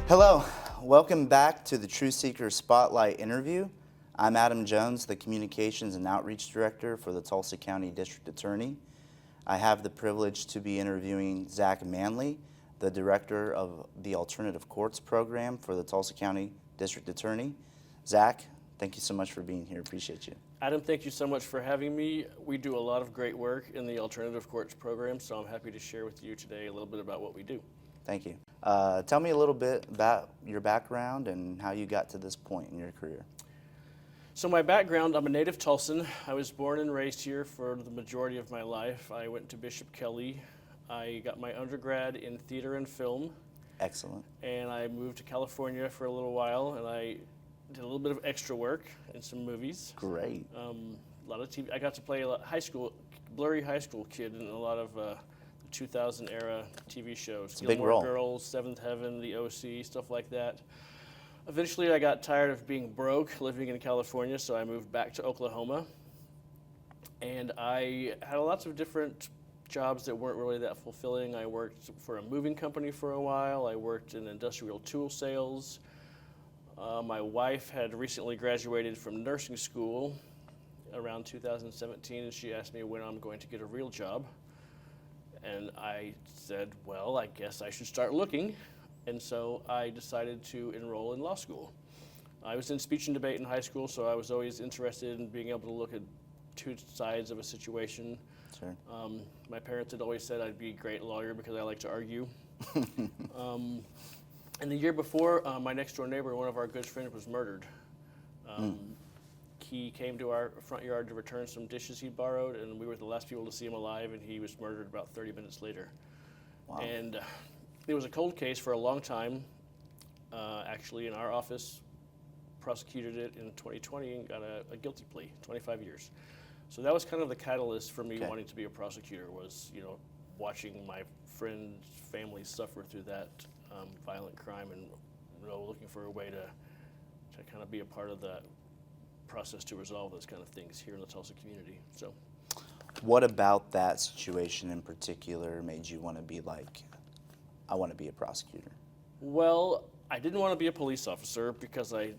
Hello, welcome back to the True Seeker Spotlight interview. I'm Adam Jones, the Communications and Outreach Director for the Tulsa County District Attorney. I have the privilege to be interviewing Zack Manley, the Director of the Alternative Courts Program for the Tulsa County District Attorney. Zack, thank you so much for being here. Appreciate you. Adam, thank you so much for having me. We do a lot of great work in the Alternative Courts Program, so I'm happy to share with you today a little bit about what we do. Thank you. Tell me a little bit about your background and how you got to this point in your career. So my background, I'm a native Tulsan. I was born and raised here for the majority of my life. I went to Bishop Kelly. I got my undergrad in theater and film. Excellent. And I moved to California for a little while, and I did a little bit of extra work in some movies. Great. A lot of TV. I got to play a lot blurry high school kid in a lot of 2000 era TV shows. It's a big role. Girls, Seventh Heaven, The OC, stuff like that. Eventually I got tired of being broke living in California, so I moved back to Oklahoma. And I had lots of different jobs that weren't really that fulfilling. I worked for a moving company for a while. I worked in industrial tool sales. My wife had recently graduated from nursing school around 2017, and she asked me when I'm going to get a real job. And I said, well, I guess I should start looking. And so I decided to enroll in law school. I was in speech and debate in high school, so I was always interested in being able to look at two sides of a situation. Sure. My parents had always said I'd be a great lawyer because I like to argue. And the year before, my next door neighbor, one of our good friends, was murdered. He came to our front yard to return some dishes he'd borrowed, and we were the last people to see him alive, and he was murdered about 30 minutes later. Wow. And it was a cold case for a long time. Actually, in our office, prosecuted it in 2020 and got a guilty plea, 25 years. So that was kind of the catalyst for me wanting to be a prosecutor, was, watching my friends' families suffer through that violent crime, and looking for a way to kind of be a part of that process to resolve those kind of things here in the Tulsa community. So, what about that situation in particular made you want to be like, I want to be a prosecutor? Well, I didn't want to be a police officer because I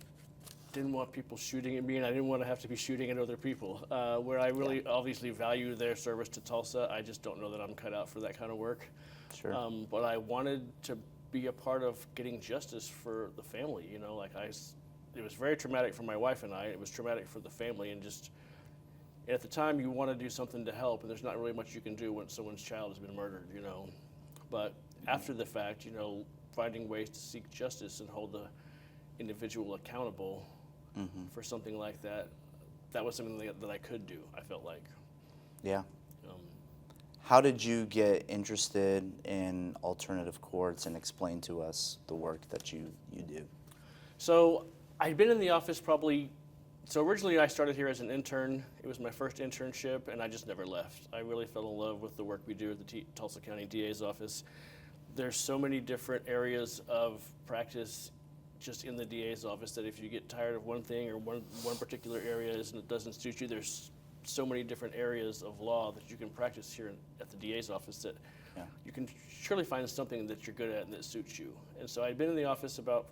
didn't want people shooting at me, and I didn't want to have to be shooting at other people. Where I really obviously value their service to Tulsa, I just don't know that I'm cut out for that kind of work. Sure. But I wanted to be a part of getting justice for the family. It was very traumatic for my wife and I. It was traumatic for the family, and at the time you want to do something to help, and there's not really much you can do when someone's child has been murdered, But after the fact, finding ways to seek justice and hold the individual accountable for something like that, that was something that I could do, I felt like. Yeah. How did you get interested in alternative courts, and explain to us the work that you do? So I'd been in the office originally I started here as an intern. It was my first internship, and I just never left. I really fell in love with the work we do at the Tulsa County DA's office. There's so many different areas of practice just in the DA's office that if you get tired of one thing or one particular area it doesn't suit you, there's so many different areas of law that you can practice here at the DA's office that you can surely find something that you're good at and that suits you. And so I'd been in the office about,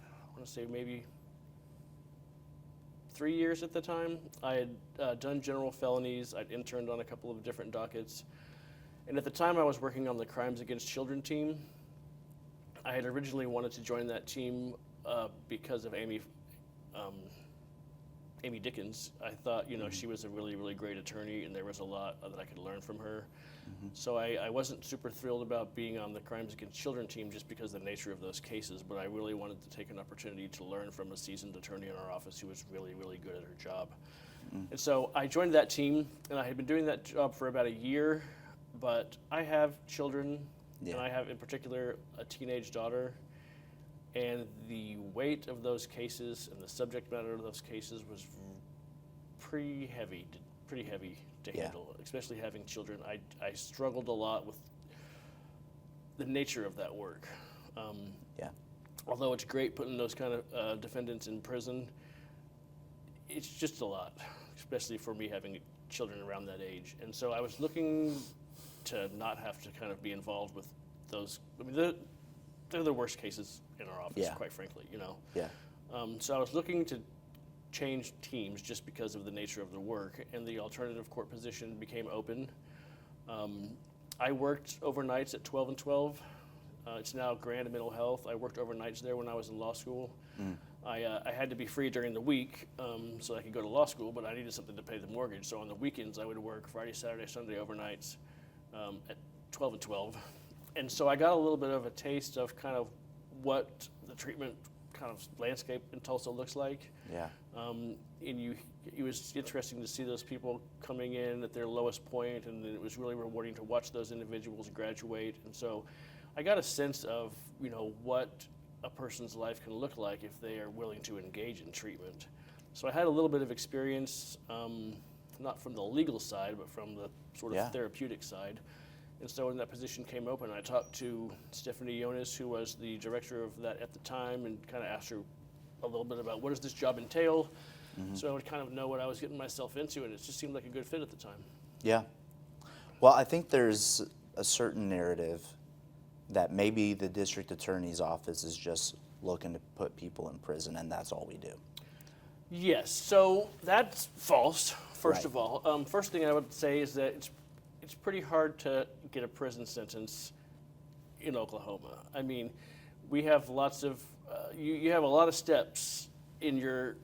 I want to say maybe 3 years at the time. I had done general felonies. I'd interned on a couple of different dockets. And at the time I was working on the Crimes Against Children team. I had originally wanted to join that team because of Amy Dickens. I thought, she was a really, really great attorney, and there was a lot that I could learn from her. So I wasn't super thrilled about being on the Crimes Against Children team just because of the nature of those cases, but I really wanted to take an opportunity to learn from a seasoned attorney in our office who was really, really good at her job. And so I joined that team, and I had been doing that job for about a year, but I have children, and I have in particular a teenage daughter, and the weight of those cases and the subject matter of those cases was pretty heavy to handle, especially having children. I struggled a lot with the nature of that work. Although it's great putting those kind of defendants in prison, it's just a lot, especially for me having children around that age. And so I was looking to not have to kind of be involved with those. I mean, they're the worst cases in our office, Yeah. quite frankly, you know. Yeah. So I was looking to change teams just because of the nature of the work, and the alternative court position became open. I worked overnights at 12 and 12. It's now Grand Mental Health. I worked overnights there when I was in law school. I had to be free during the week so I could go to law school, but I needed something to pay the mortgage. So on the weekends, I would work Friday, Saturday, Sunday overnights at 12 and 12. And so I got a little bit of a taste of kind of what the treatment kind of landscape in Tulsa looks like. Yeah. And it was interesting to see those people coming in at their lowest point, and then it was really rewarding to watch those individuals graduate. And so I got a sense of, you know, what a person's life can look like if they are willing to engage in treatment. So I had a little bit of experience, not from the legal side, but from the sort of therapeutic side. And so when that position came open, I talked to Stephanie Jonas, who was the director of that at the time, and kind of asked her a little bit about what does this job entail, so I would kind of know what I was getting myself into, and it just seemed like a good fit at the time. Yeah. Well, I think there's a certain narrative that maybe the district attorney's office is just looking to put people in prison, and that's all we do. Yes, so that's false, first Right. of all. First thing I would say is that it's pretty hard to get a prison sentence in Oklahoma. I mean, we have lots of, you have a lot of steps in your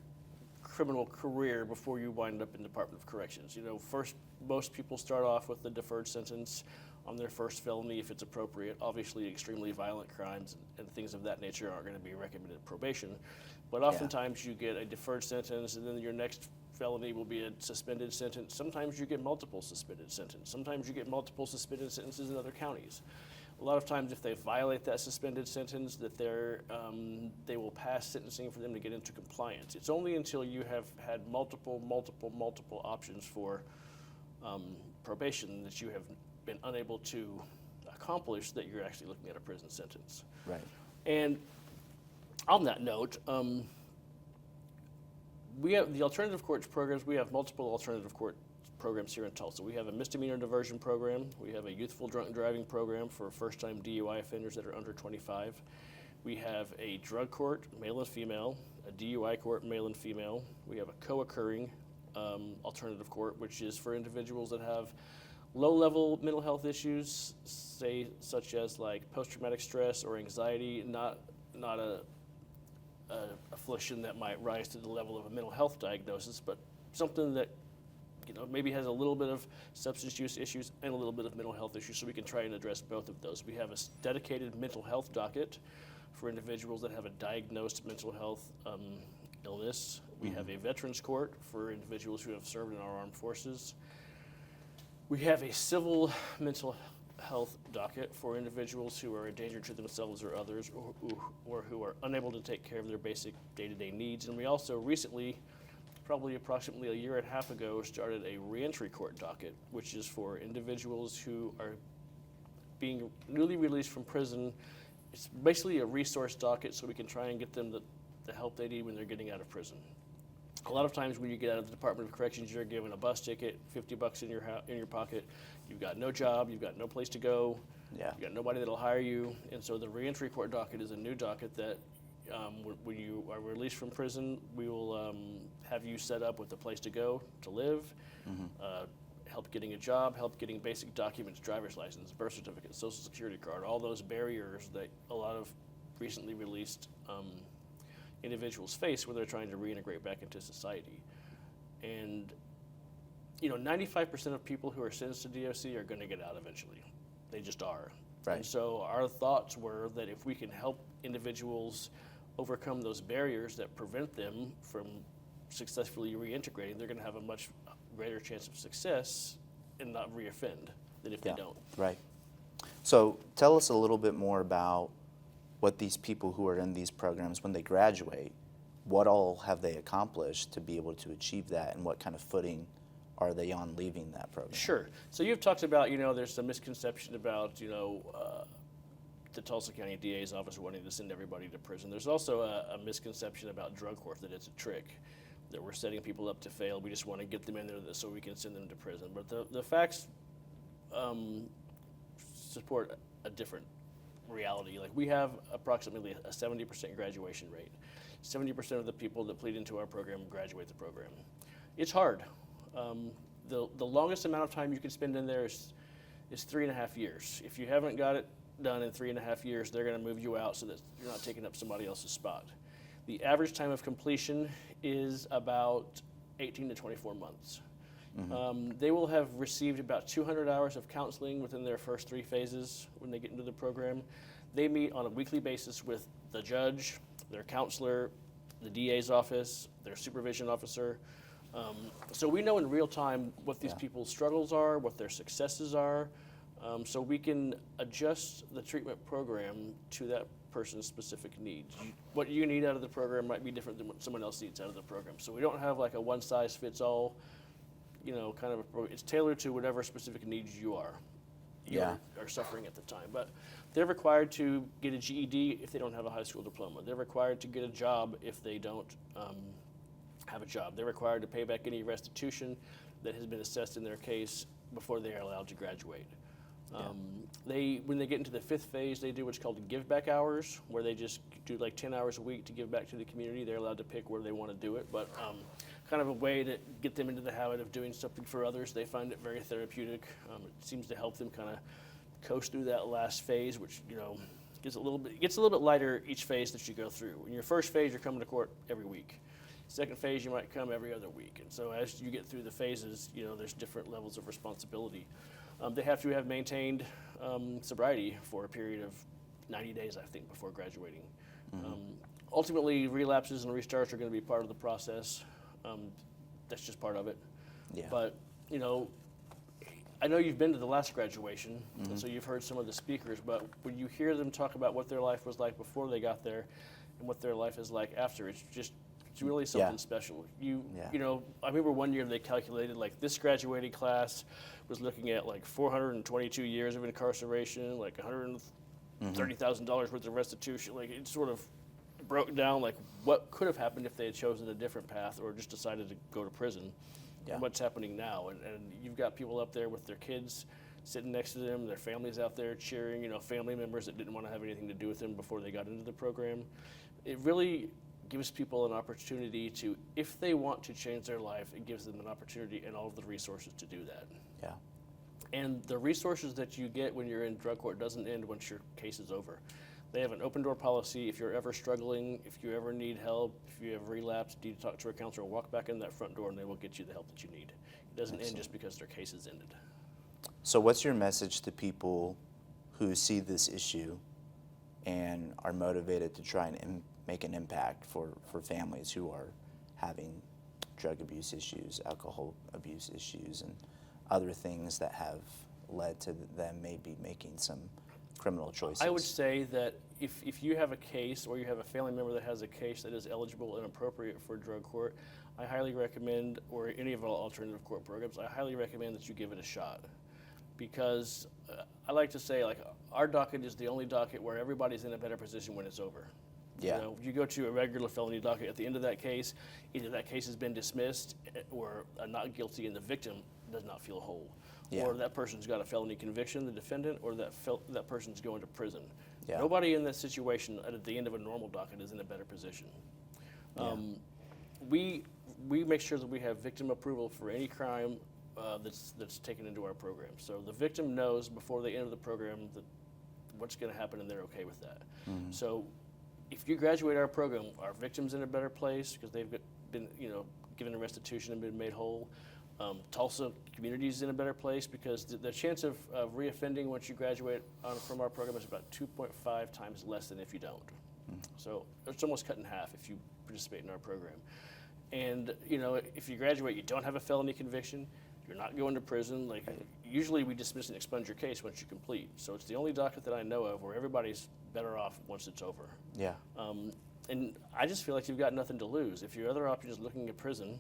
criminal career before you wind up in Department of Corrections. You know, first, most people start off with a deferred sentence on their first felony if it's appropriate. Obviously, extremely violent crimes and things of that nature aren't going to be recommended probation. But oftentimes you get a deferred sentence, and then your next felony will be a suspended sentence. Sometimes you get multiple suspended sentences. Sometimes you get multiple suspended sentences in other counties. A lot of times, if they violate that suspended sentence, that they will pass sentencing for them to get into compliance. It's only until you have had multiple options for probation that you have been unable to accomplish that you're actually looking at a prison sentence. Right. And on that note, we have the alternative courts programs. We have multiple alternative court programs here in Tulsa. We have a misdemeanor diversion program. We have a youthful drunk driving program for first-time DUI offenders that are under 25. We have a drug court, male and female, a DUI court, male and female. We have a co-occurring alternative court, which is for individuals that have low-level mental health issues, say such as like post-traumatic stress or anxiety, not a affliction that might rise to the level of a mental health diagnosis, but something that, you know, maybe has a little bit of substance use issues and a little bit of mental health issues, so we can try and address both of those. We have a dedicated mental health docket for individuals that have a diagnosed mental health illness. We have a veterans court for individuals who have served in our armed forces. We have a civil mental health docket for individuals who are a danger to themselves or others, or who are unable to take care of their basic day-to-day needs. And we also recently, probably approximately a year and a half ago, started a reentry court docket, which is for individuals who are being newly released from prison. It's basically a resource docket so we can try and get them the help they need when they're getting out of prison. A lot of times when you get out of the Department of Corrections, you're given a bus ticket, $50 in your pocket. You've got no job, you've got no place to go, you've got nobody that'll hire you. And so the reentry court docket is a new docket that when you are released from prison, we will have you set up with a place to go, to live, help getting a job, help getting basic documents, driver's license, birth certificate, social security card, all those barriers that a lot of recently released individuals face when they're trying to reintegrate back into society. And, you know, 95% of people who are sentenced to DOC are going to get out eventually. They just are. Right. And so our thoughts were that if we can help individuals overcome those barriers that prevent them from successfully reintegrating, they're going to have a much greater chance of success and not reoffend than if they don't. Right. So tell us a little bit more about what these people who are in these programs, when they graduate, what all have they accomplished to be able to achieve that, and what kind of footing are they on leaving that program? Sure. So you've talked about, you know, there's some misconception about, you know, the Tulsa County DA's office wanting to send everybody to prison. There's also a misconception about drug court, that it's a trick, that we're setting people up to fail. We just want to get them in there so we can send them to prison. But the facts support a different reality. Like, we have approximately a 70% graduation rate. 70% of the people that plead into our program graduate the program. It's hard. The longest amount of time you can spend in there is 3.5 years. If you haven't got it done in 3.5 years, they're going to move you out so that you're not taking up somebody else's spot. The average time of completion is about 18 to 24 months. They will have received about 200 hours of counseling within their first 3 phases when they get into the program. They meet on a weekly basis with the judge, their counselor, the DA's office, their supervision officer. So we know in real time what these people's struggles are, what their successes are, so we can adjust the treatment program to that person's specific needs. What you need out of the program might be different than what someone else needs out of the program. So we don't have like a one-size-fits-all, kind of approach. It's tailored to whatever specific needs you are suffering at the time. But they're required to get a GED if they don't have a high school diploma. They're required to get a job if they don't have a job. They're required to pay back any restitution that has been assessed in their case before they are allowed to graduate. When they get into the 5th phase, they do what's called give back hours, where they just do like 10 hours a week to give back to the community. They're allowed to pick where they want to do it, but kind of a way to get them into the habit of doing something for others. They find it very therapeutic. It seems to help them kind of coast through that last phase, which gets a little bit lighter each phase that you go through. In your first phase, you're coming to court every week. Second phase, you might come every other week. And so as you get through the phases, there's different levels of responsibility. They have to have maintained sobriety for a period of 90 days, I think, before graduating. Ultimately, relapses and restarts are going to be part of the process. That's just part of it. Yeah. But, I know you've been to the last graduation, and so you've heard some of the speakers, but when you hear them talk about what their life was like before they got there and what their life is like after, it's really something special. I remember one year they calculated like this graduating class was looking at like 422 years of incarceration, like $130,000 worth of restitution. Like, it sort of broke down like what could have happened if they had chosen a different path or just decided to go to prison. And what's happening now. And you've got people up there with their kids sitting next to them, their families out there cheering, family members that didn't want to have anything to do with them before they got into the program. It really gives people an opportunity to, if they want to change their life, it gives them an opportunity and all of the resources to do that. Yeah. And the resources that you get when you're in drug court doesn't end once your case is over. They have an open door policy. If you're ever struggling, if you ever need help, if you have relapsed, you need to talk to a counselor, walk back in that front door and they will get you the help that you need. It doesn't end just because their case is ended. So what's your message to people who see this issue and are motivated to try and make an impact for families who are having drug abuse issues, alcohol abuse issues, and other things that have led to them maybe making some criminal choices? I would say that if you have a case or you have a family member that has a case that is eligible and appropriate for drug court, I highly recommend, or any of our alternative court programs, I highly recommend that you give it a shot. Because I like to say, like, our docket is the only docket where everybody's in a better position when it's over. Yeah. You go to a regular felony docket, at the end of that case, either that case has been dismissed or not guilty and the victim does not feel whole. Yeah. Or that person's got a felony conviction, the defendant, or that person's going to prison. Yeah. Nobody in that situation at the end of a normal docket is in a better position. Yeah. We make sure that we have victim approval for any crime that's taken into our program. So the victim knows before they enter the program that what's going to happen, and they're okay with that. So if you graduate our program, our victim's in a better place because they've been given a restitution and been made whole. Tulsa community is in a better place because the chance of reoffending once you graduate from our program is about 2.5 times less than if you don't. So it's almost cut in half if you participate in our program. And if you graduate, you don't have a felony conviction, you're not going to prison. Like, usually we dismiss and expunge your case once you complete. So it's the only docket that I know of where everybody's better off once it's over. Yeah. And I just feel like you've got nothing to lose. If your other option is looking at prison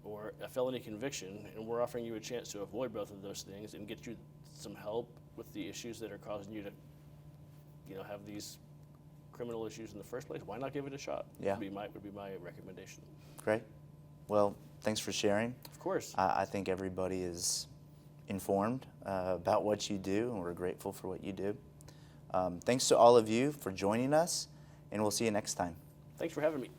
or a felony conviction, and we're offering you a chance to avoid both of those things and get you some help with the issues that are causing you to, have these criminal issues in the first place, why not give it a shot? Yeah. Would be my recommendation. Great. Well, thanks for sharing. Of course. I think everybody is informed about what you do, and we're grateful for what you do. Thanks to all of you for joining us, and we'll see you next time. Thanks for having me.